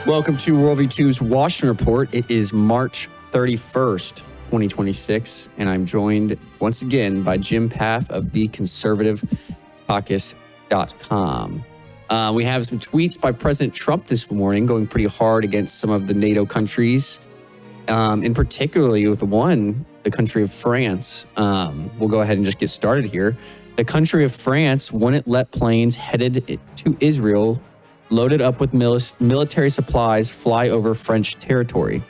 Welcome to World War II's Washington Report. It is March 31st, 2026, and I'm joined once again by Jim Pfaff of the conservative Caucus.com. We have some tweets by President Trump this morning going pretty hard against some of the NATO countries, in particularly with the country of France. We'll go ahead and just get started here. The country of France wouldn't let planes headed to Israel loaded up with military supplies fly over French territory.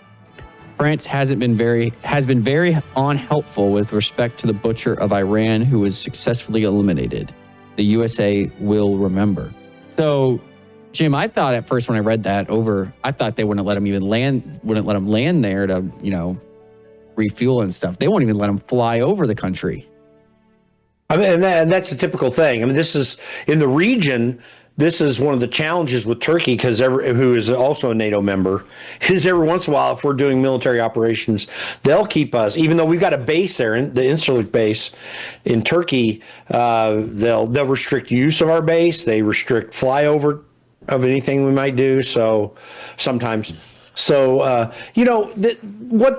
France has been very unhelpful with respect to the butcher of Iran who was successfully eliminated. The USA will remember. So, Jim, I thought at first when I read that over, I thought they wouldn't let him land there to, refuel and stuff. They won't even let him fly over the country. I mean, and that's a typical thing. I mean, this is in the region. This is one of the challenges with Turkey, who is also a NATO member, is every once in a while, if we're doing military operations, they'll keep us, even though we've got a base there, the Incirlik base in Turkey, they'll restrict use of our base. They restrict flyover of anything we might do. So sometimes, what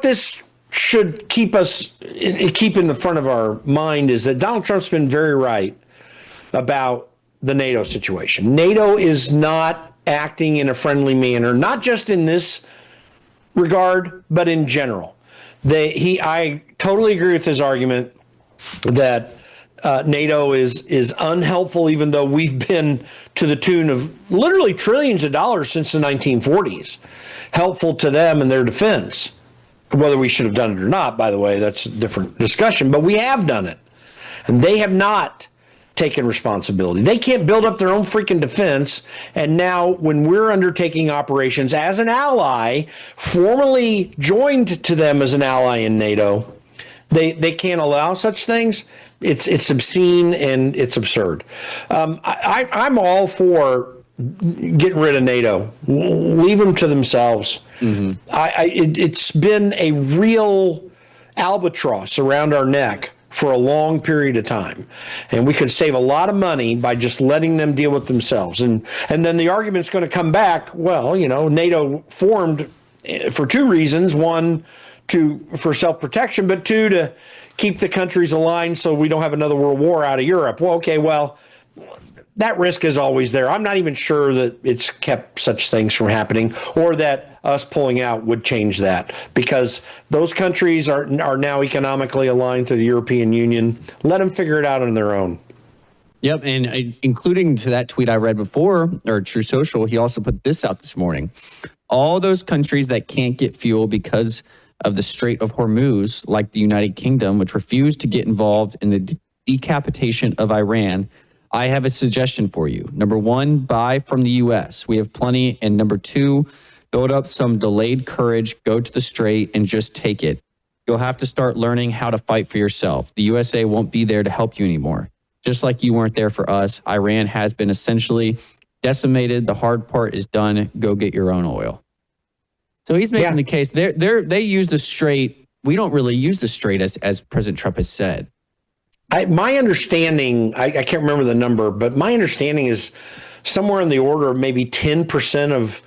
this should keep in the front of our mind is that Donald Trump's been very right about the NATO situation. NATO is not acting in a friendly manner, not just in this regard, but in general. I totally agree with his argument that NATO is unhelpful, even though we've been to the tune of literally trillions of dollars since the 1940s, helpful to them in their defense. Whether we should have done it or not, by the way, that's a different discussion, but we have done it. And they have not taken responsibility. They can't build up their own freaking defense. And now when we're undertaking operations as an ally, formally joined to them as an ally in NATO, they can't allow such things. It's obscene and it's absurd. I'm all for getting rid of NATO. Leave them to themselves. Mm-hmm. It's been a real albatross around our neck for a long period of time. And we could save a lot of money by just letting them deal with themselves. And then the argument's going to come back, well, NATO formed for two reasons. One, for self-protection, but two, to keep the countries aligned so we don't have another world war out of Europe. Well, okay, that risk is always there. I'm not even sure that it's kept such things from happening or that us pulling out would change that, because those countries are now economically aligned to the European Union. Let them figure it out on their own. Yep, and including to that tweet I read before, or True Social, he also put this out this morning. All those countries that can't get fuel because of the Strait of Hormuz, like the United Kingdom, which refused to get involved in the decapitation of Iran, I have a suggestion for you. Number one, buy from the U.S. We have plenty. And number two, build up some delayed courage, go to the Strait and just take it. You'll have to start learning how to fight for yourself. The USA won't be there to help you anymore. Just like you weren't there for us, Iran has been essentially decimated. The hard part is done. Go get your own oil. So he's making the case. They use the Strait. We don't really use the Strait as President Trump has said. My understanding, I can't remember the number, but my understanding is somewhere in the order of maybe 10% of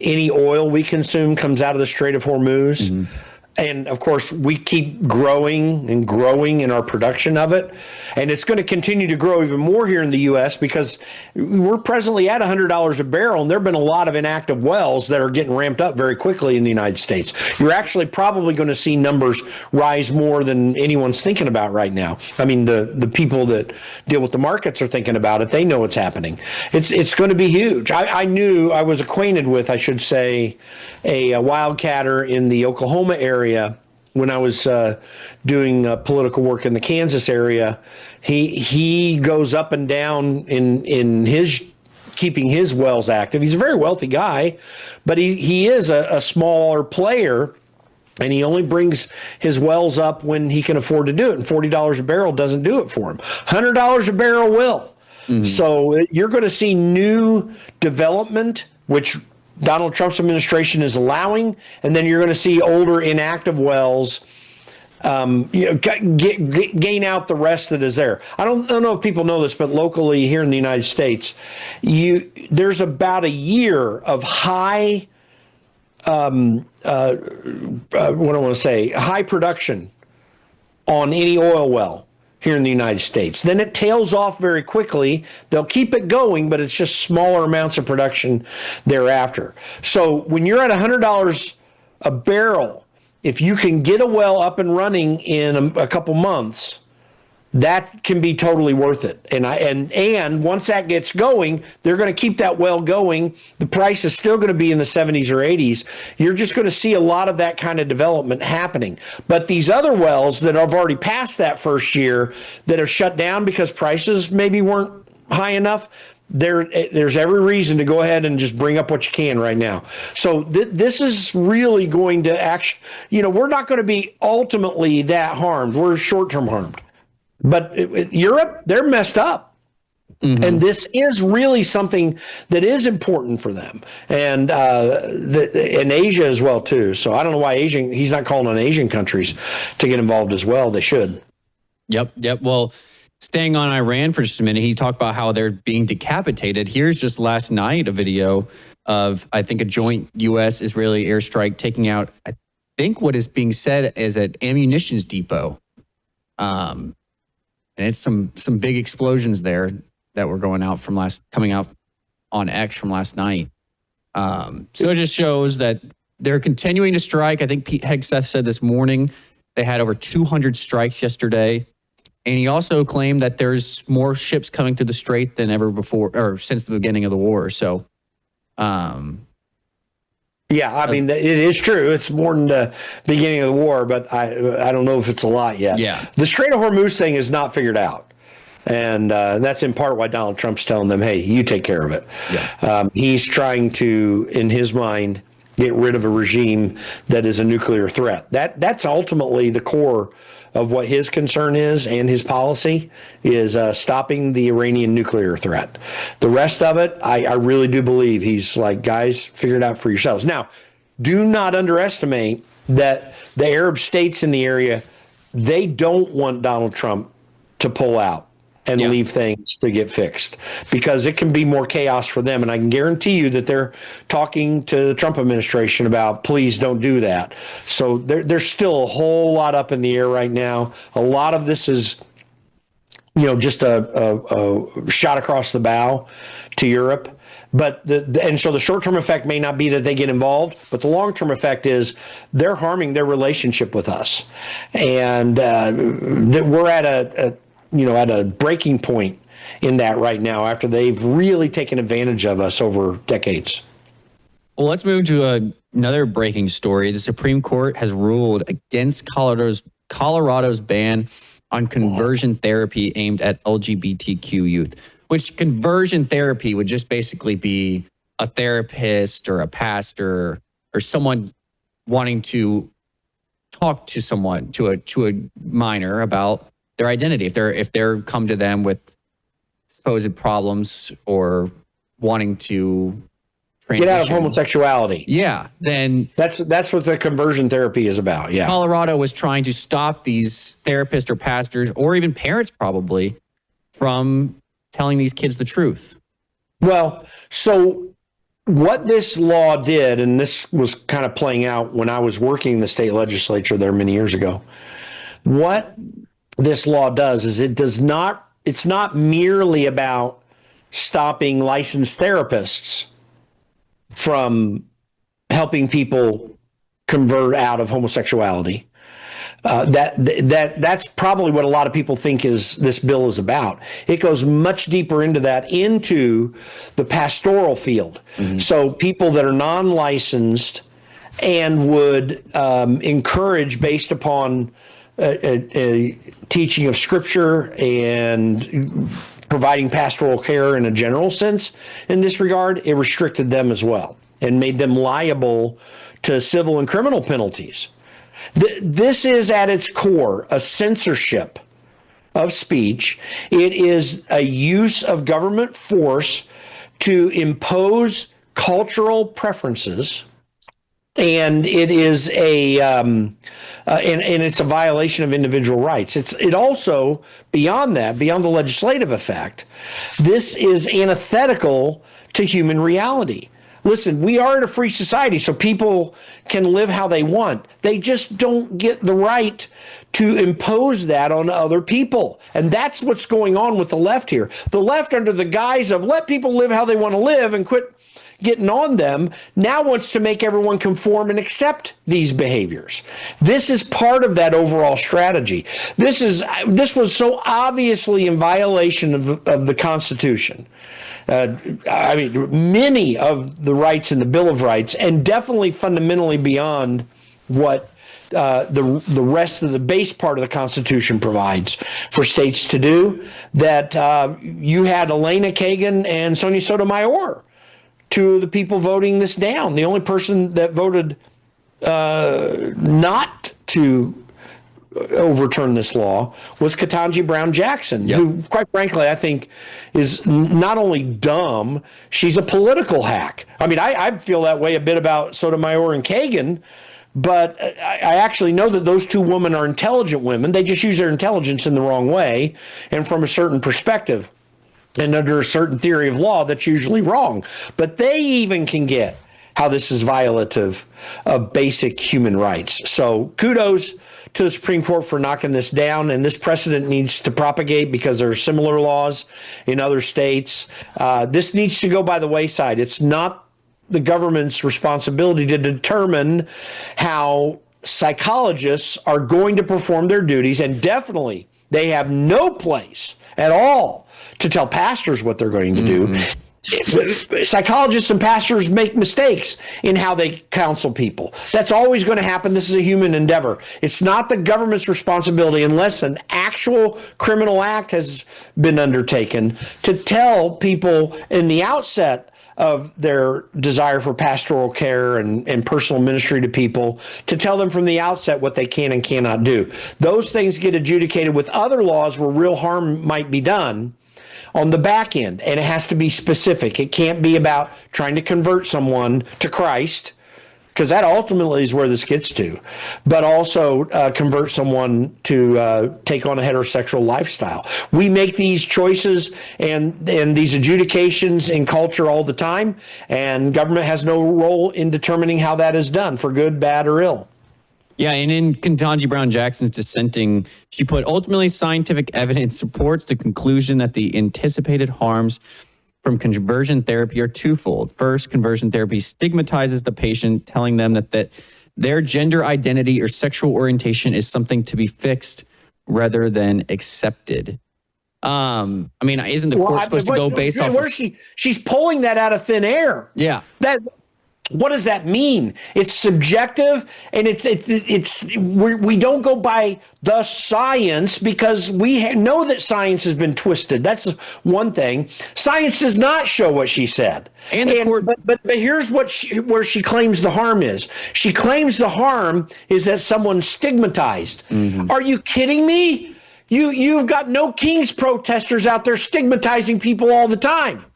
any oil we consume comes out of the Strait of Hormuz. Mm-hmm. And of course, we keep growing and growing in our production of it. And it's going to continue to grow even more here in the U.S. because we're presently at $100 a barrel. And there have been a lot of inactive wells that are getting ramped up very quickly in the United States. You're actually probably going to see numbers rise more than anyone's thinking about right now. I mean, the people that deal with the markets are thinking about it. They know what's happening. It's going to be huge. I was acquainted with, I should say, a wildcatter in the Oklahoma area when I was doing political work in the Kansas area. He goes up and down in his keeping his wells active. He's a very wealthy guy, but he is a smaller player, and he only brings his wells up when he can afford to do it. And $40 a barrel doesn't do it for him. $100 a barrel will. Mm-hmm. So you're going to see new development, which Donald Trump's administration is allowing, and then you're going to see older inactive wells gain out the rest that is there. I don't know if people know this, but locally here in the United States, there's about a year of high what do I want to say, high production on any oil well here in the United States. Then it tails off very quickly. They'll keep it going, but it's just smaller amounts of production thereafter. So when you're at $100 a barrel, if you can get a well up and running in a couple months, that can be totally worth it. And once that gets going, they're going to keep that well going. The price is still going to be in the 70s or 80s. You're just going to see a lot of that kind of development happening. But these other wells that have already passed that first year that have shut down because prices maybe weren't high enough, there's every reason to go ahead and just bring up what you can right now. So this is really going to we're not going to be ultimately that harmed. We're short-term harmed. But Europe, they're messed up. Mm-hmm. And this is really something that is important for them. And in Asia as well, too. So I don't know why he's not calling on Asian countries to get involved as well. They should. Yep. Well, staying on Iran for just a minute, he talked about how they're being decapitated. Here's just last night a video of, I think, a joint U.S.-Israeli airstrike taking out, I think what is being said is an ammunitions depot. And it's some big explosions there that were coming out on X from last night. So it just shows that they're continuing to strike. I think Pete Hegseth said this morning they had over 200 strikes yesterday. And he also claimed that there's more ships coming to the Strait than ever before, or since the beginning of the war. So, yeah, I mean, it is true. It's more than the beginning of the war, but I don't know if it's a lot yet. Yeah. The Strait of Hormuz thing is not figured out. And that's in part why Donald Trump's telling them, hey, you take care of it. Yeah. He's trying to, in his mind, get rid of a regime that is a nuclear threat. That's ultimately the core of what his concern is, and his policy is stopping the Iranian nuclear threat. The rest of it, I really do believe he's like, guys, figure it out for yourselves. Now, do not underestimate that the Arab states in the area, they don't want Donald Trump to pull out and leave things to get fixed, because it can be more chaos for them. And I can guarantee you that they're talking to the Trump administration about, please don't do that. So there's still a whole lot up in the air right now. A lot of this is, just a shot across the bow to Europe. But so the short-term effect may not be that they get involved, but the long-term effect is they're harming their relationship with us. And that we're at a breaking point in that right now, after they've really taken advantage of us over decades. Well, let's move to another breaking story. The Supreme Court has ruled against Colorado's ban on conversion therapy aimed at LGBTQ youth, which conversion therapy would just basically be a therapist or a pastor or someone wanting to talk to someone, to a minor about their identity. If they're come to them with supposed problems or wanting to transition, get out of homosexuality. Yeah, then that's what the conversion therapy is about. Yeah, Colorado was trying to stop these therapists or pastors or even parents probably from telling these kids the truth. Well, so what this law did, and this was kind of playing out when I was working in the state legislature there many years ago, what this law does is it's not merely about stopping licensed therapists from helping people convert out of homosexuality. That's probably what a lot of people think this bill is about. It goes much deeper into into the pastoral field. Mm-hmm. So people that are non-licensed and would encourage, based upon a teaching of Scripture and providing pastoral care in a general sense in this regard, it restricted them as well and made them liable to civil and criminal penalties. This is at its core a censorship of speech. It is a use of government force to impose cultural preferences, and it is and it's a violation of individual rights. It also, beyond the legislative effect, this is antithetical to human reality. listen, we are in a free society, so people can live how they want. They just don't get the right to impose that on other people. And that's what's going on with the left here. The left, under the guise of let people live how they want to live and quit getting on them, now wants to make everyone conform and accept these behaviors. This is part of that overall strategy. This was so obviously in violation of the Constitution. I mean, many of the rights in the Bill of Rights, and definitely fundamentally beyond what the rest of the base part of the Constitution provides for states to do, that you had Elena Kagan and Sonia Sotomayor, two of the people voting this down. The only person that voted not to overturn this law was Ketanji Brown Jackson, who, quite frankly, I think is not only dumb, she's a political hack. I mean, I feel that way a bit about Sotomayor and Kagan, but I actually know that those two women are intelligent women. They just use their intelligence in the wrong way and from a certain perspective. And under a certain theory of law, that's usually wrong. But they even can get how this is violative of basic human rights. So kudos to the Supreme Court for knocking this down. And this precedent needs to propagate because there are similar laws in other states. This needs to go by the wayside. It's not the government's responsibility to determine how psychologists are going to perform their duties. And definitely they have no place at all to tell pastors what they're going to do. Psychologists and pastors make mistakes in how they counsel people. That's always going to happen. This is a human endeavor. It's not the government's responsibility, unless an actual criminal act has been undertaken, to tell people in the outset of their desire for pastoral care and personal ministry to people, to tell them from the outset what they can and cannot do. Those things get adjudicated with other laws where real harm might be done on the back end, and it has to be specific. It can't be about trying to convert someone to Christ, because that ultimately is where this gets to, but also convert someone to take on a heterosexual lifestyle. We make these choices and these adjudications in culture all the time, and government has no role in determining how that is done, for good, bad, or ill. Yeah, and in Ketanji Brown Jackson's dissenting, she put, ultimately scientific evidence supports the conclusion that the anticipated harms from conversion therapy are twofold. First, conversion therapy stigmatizes the patient, telling them that their gender identity or sexual orientation is something to be fixed rather than accepted. I mean, isn't the court supposed to go based off of... She's pulling that out of thin air. Yeah. What does that mean? It's subjective, and we don't go by the science, because we know that science has been twisted. That's one thing. Science does not show what she said. But here's where she claims the harm is. She claims the harm is that someone's stigmatized. Mm-hmm. Are you kidding me? You've got no King's protesters out there stigmatizing people all the time.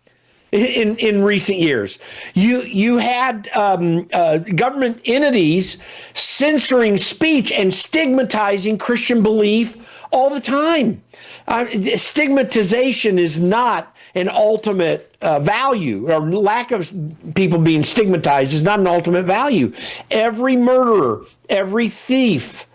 In recent years, you had government entities censoring speech and stigmatizing Christian belief all the time. Stigmatization is not an ultimate value, or lack of people being stigmatized is not an ultimate value. Every murderer, every thief,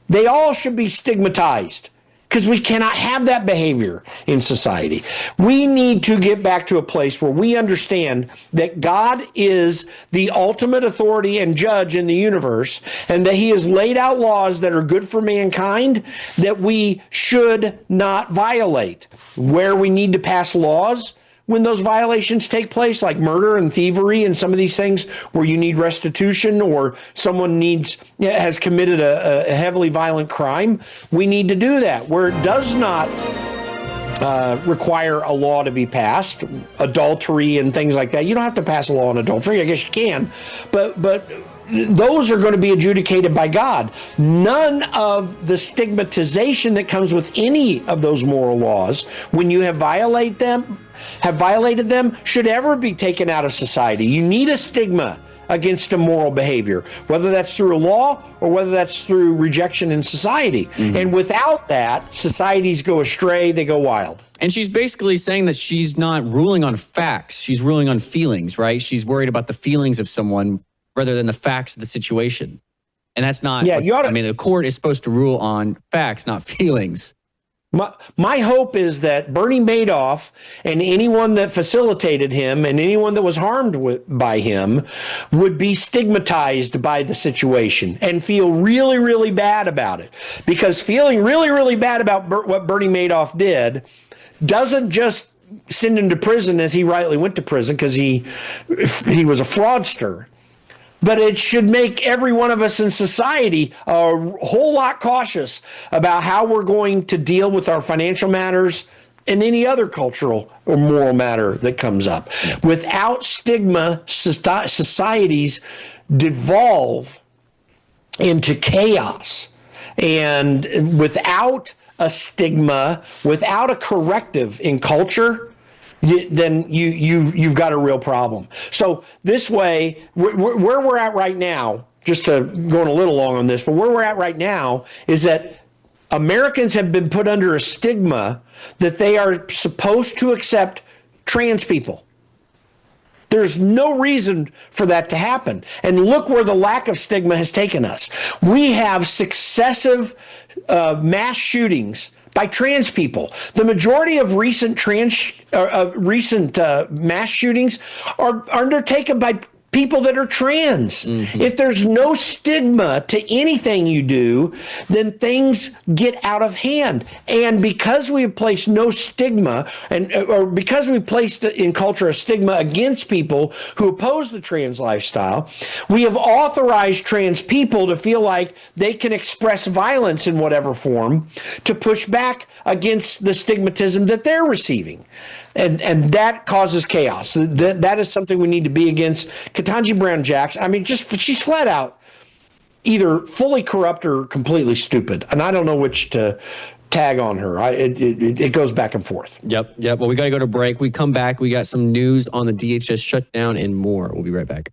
they all should be stigmatized, because we cannot have that behavior in society. We need to get back to a place where we understand that God is the ultimate authority and judge in the universe, and that he has laid out laws that are good for mankind that we should not violate. Where we need to pass laws when those violations take place, like murder and thievery and some of these things where you need restitution, or someone has committed a heavily violent crime, we need to do that. Where it does not require a law to be passed, adultery and things like that, you don't have to pass a law on adultery. I guess you can, but those are going to be adjudicated by God. None of the stigmatization that comes with any of those moral laws, when you have violated them, should ever be taken out of society. You need a stigma against immoral behavior, whether that's through a law or whether that's through rejection in society. And without that, societies go astray, they go wild. And she's basically saying that she's not ruling on facts. She's ruling on feelings, right? She's worried about the feelings of someone rather than the facts of the situation. And that's not, I mean, the court is supposed to rule on facts, not feelings. My hope is that Bernie Madoff and anyone that facilitated him and anyone that was harmed by him would be stigmatized by the situation and feel really, really bad about it. Because feeling really, really bad about what Bernie Madoff did doesn't just send him to prison, as he rightly went to prison because he was a fraudster. But it should make every one of us in society a whole lot cautious about how we're going to deal with our financial matters and any other cultural or moral matter that comes up. Without stigma, societies devolve into chaos. And without a stigma, without a corrective in culture, then you've got a real problem. So this way, where we're at right now, just to going a little long on this, but where we're at right now is that Americans have been put under a stigma that they are supposed to accept trans people. There's no reason for that to happen. And look where the lack of stigma has taken us. We have successive mass shootings by trans people. The majority of recent mass shootings are undertaken by people that are trans. If there's no stigma to anything you do, then things get out of hand. And because we have placed no stigma, or because we placed in culture a stigma against people who oppose the trans lifestyle, we have authorized trans people to feel like they can express violence in whatever form to push back against the stigmatism that they're receiving. And that causes chaos. That is something we need to be against. Ketanji Brown Jackson, I mean, she's flat out either fully corrupt or completely stupid. And I don't know which to tag on her. It goes back and forth. Yep. Well, we got to go to break. We come back. We got some news on the DHS shutdown and more. We'll be right back.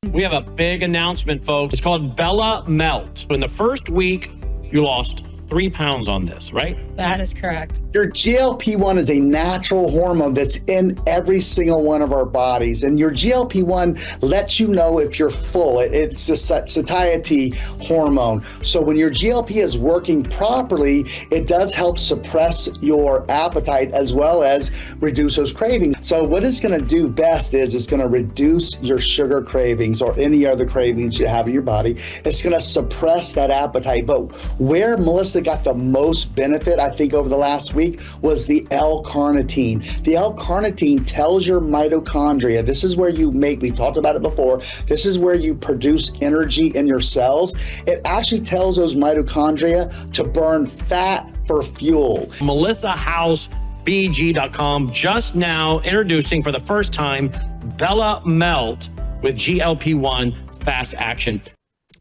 We have a big announcement, folks. It's called Bella Melt. In the first week, you lost 3 pounds on this, right? That is correct. Your GLP-1 is a natural hormone that's in every single one of our bodies. And your GLP-1 lets you know if you're full. It's a satiety hormone. So when your GLP is working properly, it does help suppress your appetite as well as reduce those cravings. So what it's going to do best is it's going to reduce your sugar cravings or any other cravings you have in your body. It's going to suppress that appetite. But where Melissa got the most benefit, I think, over the last week was the L-carnitine. The L-carnitine tells your mitochondria, this is where you make, we've talked about it before, this is where you produce energy in your cells. It actually tells those mitochondria to burn fat for fuel. MelissaHouseBG.com just now introducing for the first time Bella Melt with GLP-1 fast action.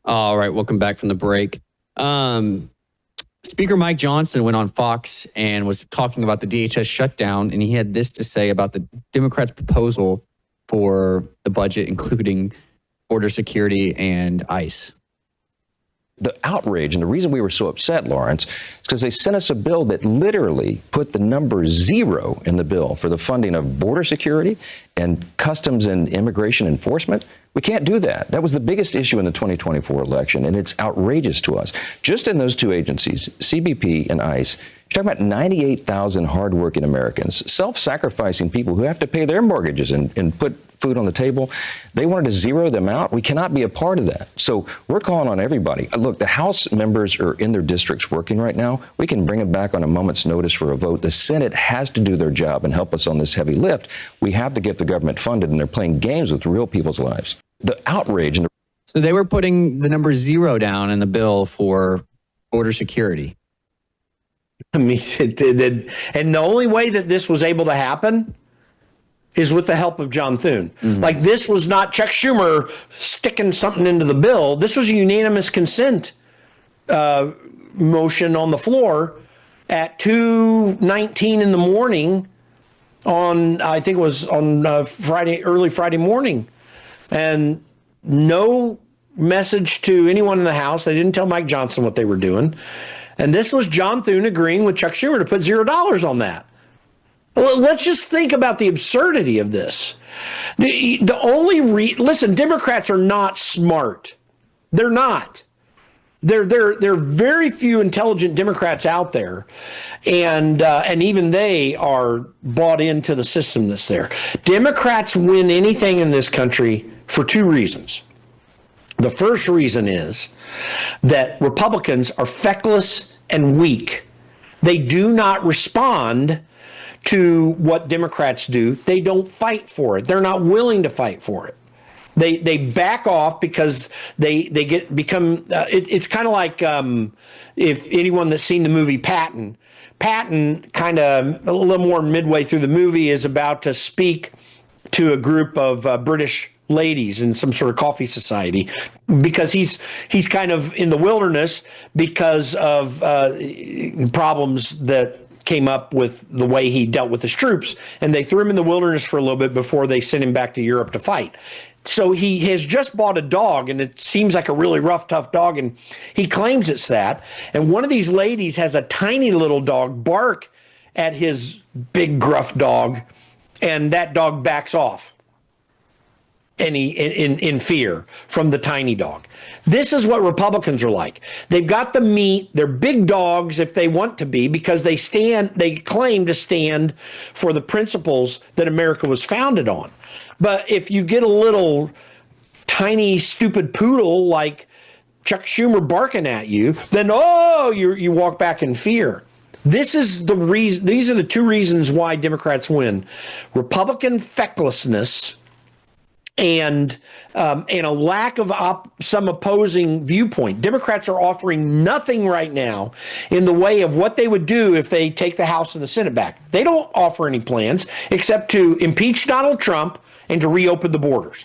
All right, welcome back from the break. Speaker Mike Johnson went on Fox and was talking about the DHS shutdown, and he had this to say about the Democrats' proposal for the budget, including border security and ICE. The outrage and the reason we were so upset, Lawrence, is because they sent us a bill that literally put the number 0 in the bill for the funding of border security and customs and immigration enforcement. We can't do that. That was the biggest issue in the 2024 election, and it's outrageous to us. Just in those two agencies, CBP and ICE, you're talking about 98,000 hardworking Americans, self-sacrificing people who have to pay their mortgages and put food on the table. They wanted to zero them out. We cannot be a part of that. So we're calling on everybody. Look, the House members are in their districts working right now. We can bring them back on a moment's notice for a vote. The Senate has to do their job and help us on this heavy lift. We have to get the government funded, and they're playing games with real people's lives. The outrage. So they were putting the number 0 down in the bill for border security. I mean, and the only way that this was able to happen is with the help of John Thune. Like, this was not Chuck Schumer sticking something into the bill. This was a unanimous consent motion on the floor at 2:19 in the morning on, I think it was on early Friday morning, and no message to anyone in the House. They didn't tell Mike Johnson what they were doing. And this was John Thune agreeing with Chuck Schumer to put $0 on that. Well, let's just think about the absurdity of this. Listen, Democrats are not smart. They're not. There are very few intelligent Democrats out there, and even they are bought into the system that's there. Democrats win anything in this country for two reasons. The first reason is that Republicans are feckless and weak. They do not respond to what Democrats do. They don't fight for it. They're not willing to fight for it. They back off because it's kind of like if anyone that's seen the movie Patton kind of a little more midway through the movie is about to speak to a group of British ladies in some sort of coffee society because he's kind of in the wilderness because of problems that came up with the way he dealt with his troops, and they threw him in the wilderness for a little bit before they sent him back to Europe to fight. So he has just bought a dog, and it seems like a really rough, tough dog, and he claims it's that. And one of these ladies has a tiny little dog bark at his big, gruff dog, and that dog backs off. And in fear from the tiny dog. This is what Republicans are like. They've got the meat. They're big dogs if they want to be because they claim to stand for the principles that America was founded on. But if you get a little tiny stupid poodle like Chuck Schumer barking at you, then you walk back in fear. This is the reason. These are the two reasons why Democrats win: Republican fecklessness and a lack of some opposing viewpoint. Democrats are offering nothing right now in the way of what they would do if they take the House and the Senate back. They don't offer any plans except to impeach Donald Trump and to reopen the borders.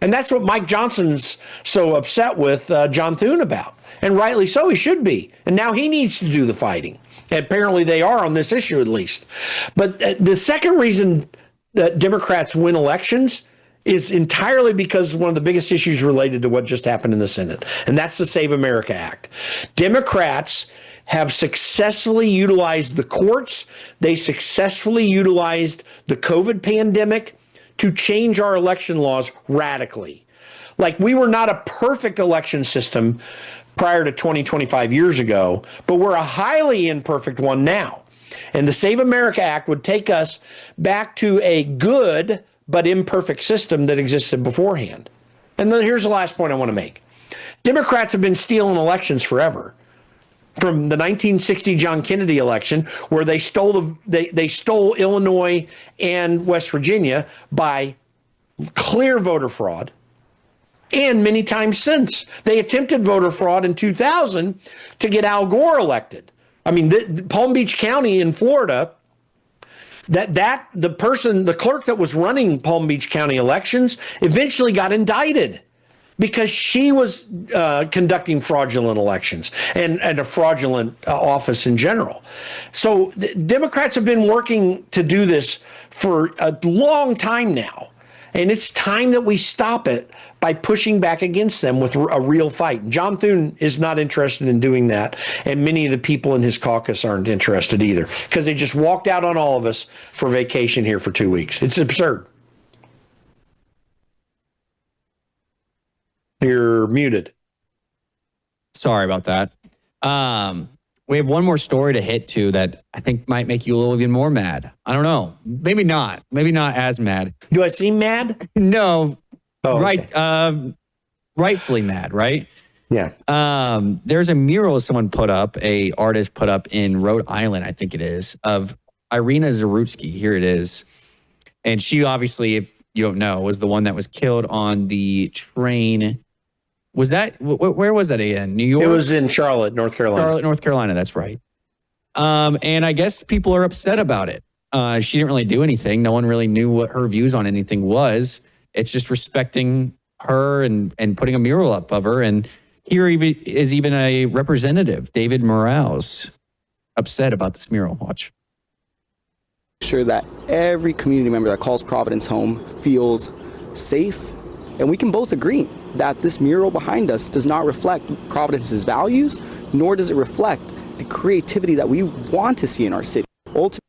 And that's what Mike Johnson's so upset with John Thune about. And rightly so, he should be. And now he needs to do the fighting. And apparently they are on this issue at least. But the second reason that Democrats win elections is entirely because one of the biggest issues related to what just happened in the Senate, and that's the Save America Act. Democrats have successfully utilized the courts. They successfully utilized the COVID pandemic to change our election laws radically. Like, we were not a perfect election system prior to 25 years ago, but we're a highly imperfect one now. And the Save America Act would take us back to a good but imperfect system that existed beforehand. And then here's the last point I want to make. Democrats have been stealing elections forever. From the 1960 John Kennedy election, where they stole Illinois and West Virginia by clear voter fraud, and many times since. They attempted voter fraud in 2000 to get Al Gore elected. I mean, Palm Beach County in Florida, the clerk that was running Palm Beach County elections eventually got indicted because she was conducting fraudulent elections and a fraudulent office in general. So Democrats have been working to do this for a long time now. And it's time that we stop it by pushing back against them with a real fight. John Thune is not interested in doing that. And many of the people in his caucus aren't interested either, because they just walked out on all of us for vacation here for 2 weeks. It's absurd. You're muted. Sorry about that. We have one more story to hit to that I think might make you a little even more mad. I don't know. Maybe not. Maybe not as mad. Do I seem mad? No. Oh, right. Okay. Rightfully mad, right? Yeah. There's a mural someone put up, a artist put up in Rhode Island, I think it is, of Irina Zarutsky. Here it is. And she obviously, if you don't know, was the one that was killed on the train. Was that, where was that again? New York? It was in Charlotte, North Carolina. Charlotte, North Carolina, that's right. And I guess people are upset about it. She didn't really do anything. No one really knew what her views on anything was. It's just respecting her and putting a mural up of her. And here is even a representative, David Morales, upset about this mural. Watch. Sure that every community member that calls Providence home feels safe. And we can both agree that this mural behind us does not reflect Providence's values, nor does it reflect the creativity that we want to see in our city. Ultimately,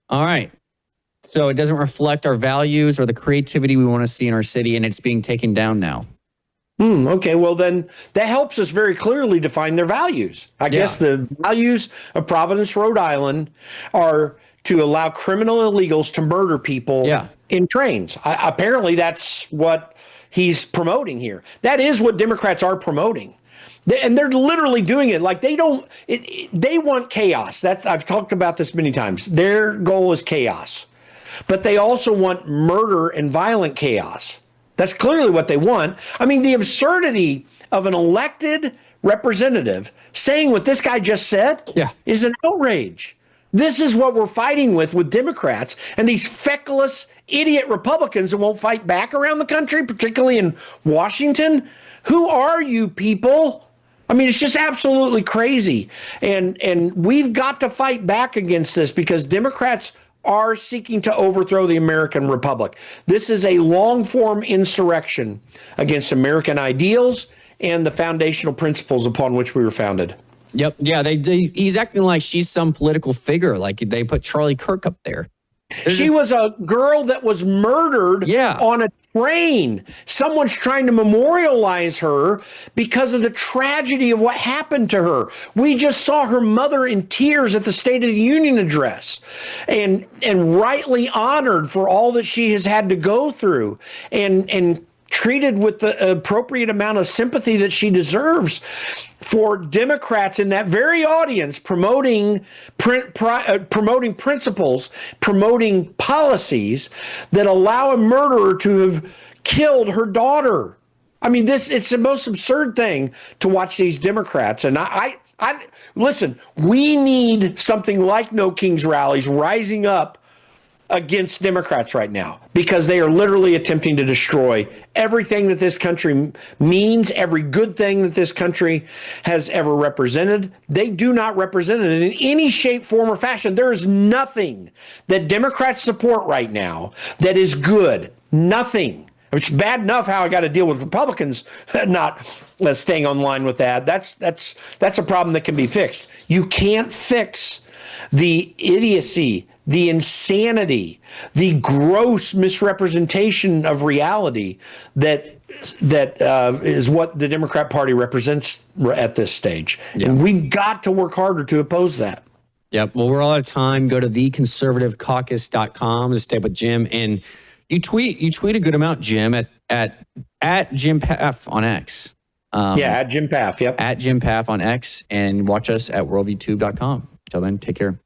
All right. So it doesn't reflect our values or the creativity we want to see in our city, and it's being taken down now. Okay, well then that helps us very clearly define their values. I guess the values of Providence, Rhode Island are to allow criminal illegals to murder people in trains. Apparently that's what he's promoting here. That is what Democrats are promoting. And they're literally doing it like they don't, they want chaos. I've talked about this many times. Their goal is chaos, but they also want murder and violent chaos. That's clearly what they want. I mean, the absurdity of an elected representative saying what this guy just said is an outrage. This is what we're fighting with Democrats and these feckless idiot Republicans that won't fight back around the country, particularly in Washington. Who are you people? I mean, it's just absolutely crazy. And we've got to fight back against this because Democrats are seeking to overthrow the American Republic. This is a long-form insurrection against American ideals and the foundational principles upon which we were founded. Yep. Yeah. He's acting like she's some political figure. Like they put Charlie Kirk up there. She was a girl that was murdered on a train. Someone's trying to memorialize her because of the tragedy of what happened to her. We just saw her mother in tears at the State of the Union address and rightly honored for all that she has had to go through and treated with the appropriate amount of sympathy that she deserves. For Democrats in that very audience promoting principles, promoting policies that allow a murderer to have killed her daughter. I mean, it's the most absurd thing to watch these Democrats. And I listen, we need something like No Kings rallies rising up against Democrats right now because they are literally attempting to destroy everything that this country means, every good thing that this country has ever represented. They do not represent it in any shape, form, or fashion. There is nothing that Democrats support right now that is good. Nothing. It's bad enough how I got to deal with Republicans not staying on line with that. That's a problem that can be fixed. You can't fix the idiocy, the insanity, the gross misrepresentation of reality that is what the Democrat Party represents at this stage. Yeah. And we've got to work harder to oppose that. Yep. Well, we're all out of time. Go to theconservativecaucus.com to stay with Jim. And you tweet a good amount, Jim, at Jim Pfaff on X. At Jim Pfaff. Yep. At Jim Pfaff on X, and watch us at worldviewtube.com. Till then, take care.